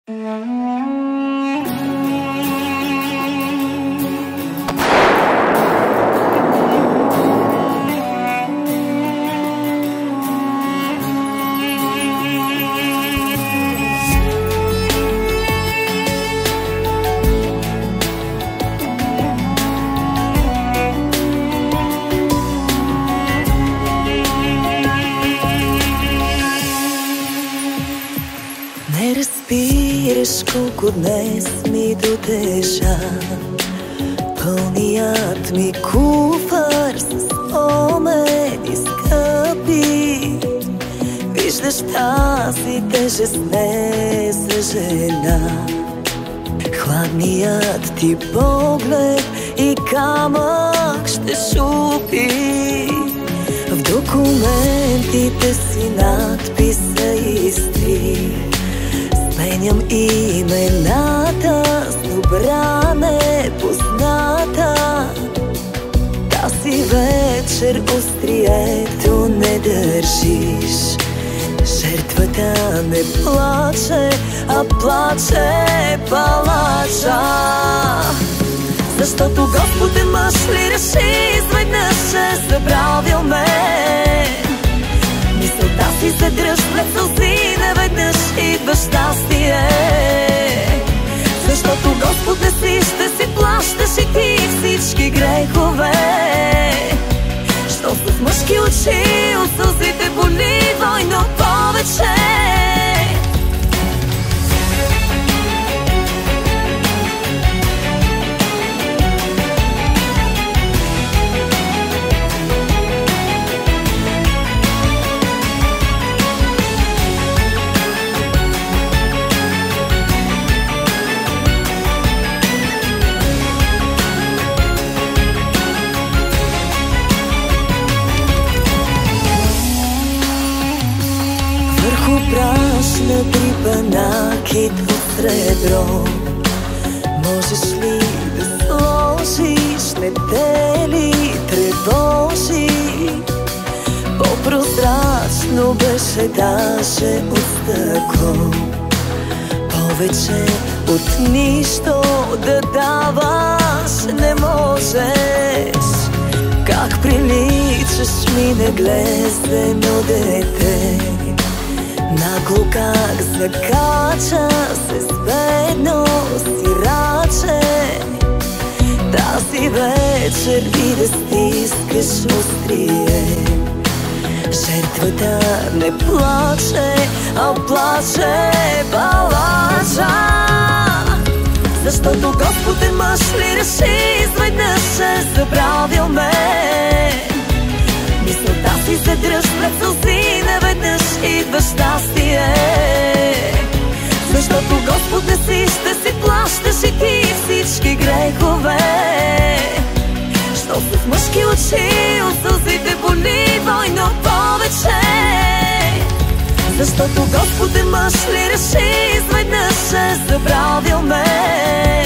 Не разбираш колко днес ми дотежа пълният ми куфар с спомени скъпи. Виждаш тази тежест, не съжаля. Хладният ти поглед и камък ще шупи. В документите си надписа изтрих. Сменям имената с добра непозната. Тази вечер острието не държиш. Жертвата не плаче, а плаче палача. Защото Господ е мъж ли реши, изведнъж е забравил мен. Мисълта си задръж пред сълзи, наведнъж идва щастие. Защото Господ не си ще си плащаш и ти всички грехове. Що с мъжки очи от сълзите боли двойно повече. Прашна дрипана китва сребро. Можеш ли да сложиш, не те ли тревожи? По-прозрачно беше даже от стъкло. Повече от нищо да даваш не можеш. Как приличаш ми неглезено дете. Нагло как закача се с бедно сираче. Тази вечер и да стискаш острие. Жертвата не плаче, а плаче палача. Защото Господ е мъж ли реши, изведнъж е забравил мен. Мисълта си задръж пред сълзи, наведнъж идва щастие. Защото Господ не си ще си плащаш и ти всички грехове. Що с мъжки очи от сълзите боли двойно повече. Защото Господ е мъж ли реши, изведнъж е забравил мен.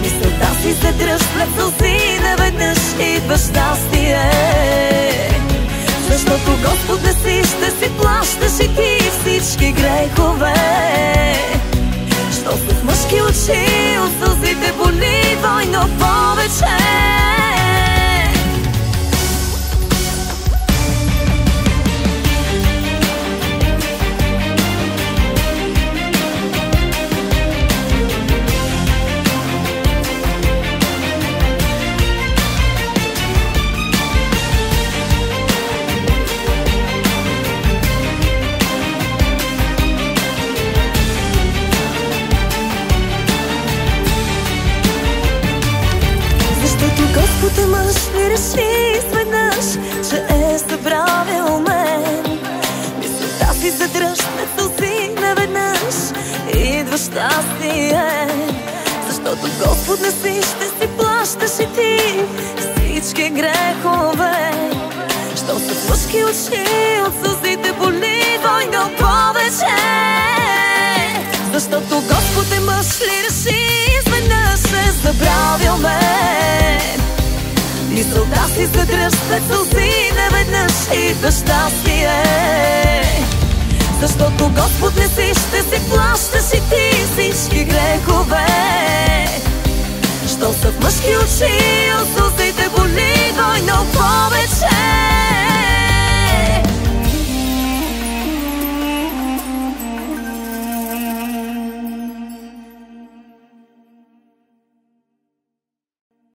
Мисълта си задръж пред сълзи, наведнъж идва щастие. Защото Господ не си ще си плащаш и ти всички грехове. Що с мъжки очи от сълзите боли двойно повече. Господ е мъж ли реши изведнъж, че е забравил мен. Мисълта си задръж пред сълзи, наведнъж идва щастие. Защото Господ не си ще си плащаш и ти всички грехове. Що с мъжки очи от сълзите боли двойно повече. Защото Господ е мъж ли реши, изведнъж е забравил мен. Мисълта си задръж пред сълзи, наведнъж идва щастие. Защото Господ не си ще си плащаш и ти всички грехове. Що са в мъжки очи, от сълзите боли двойно повече.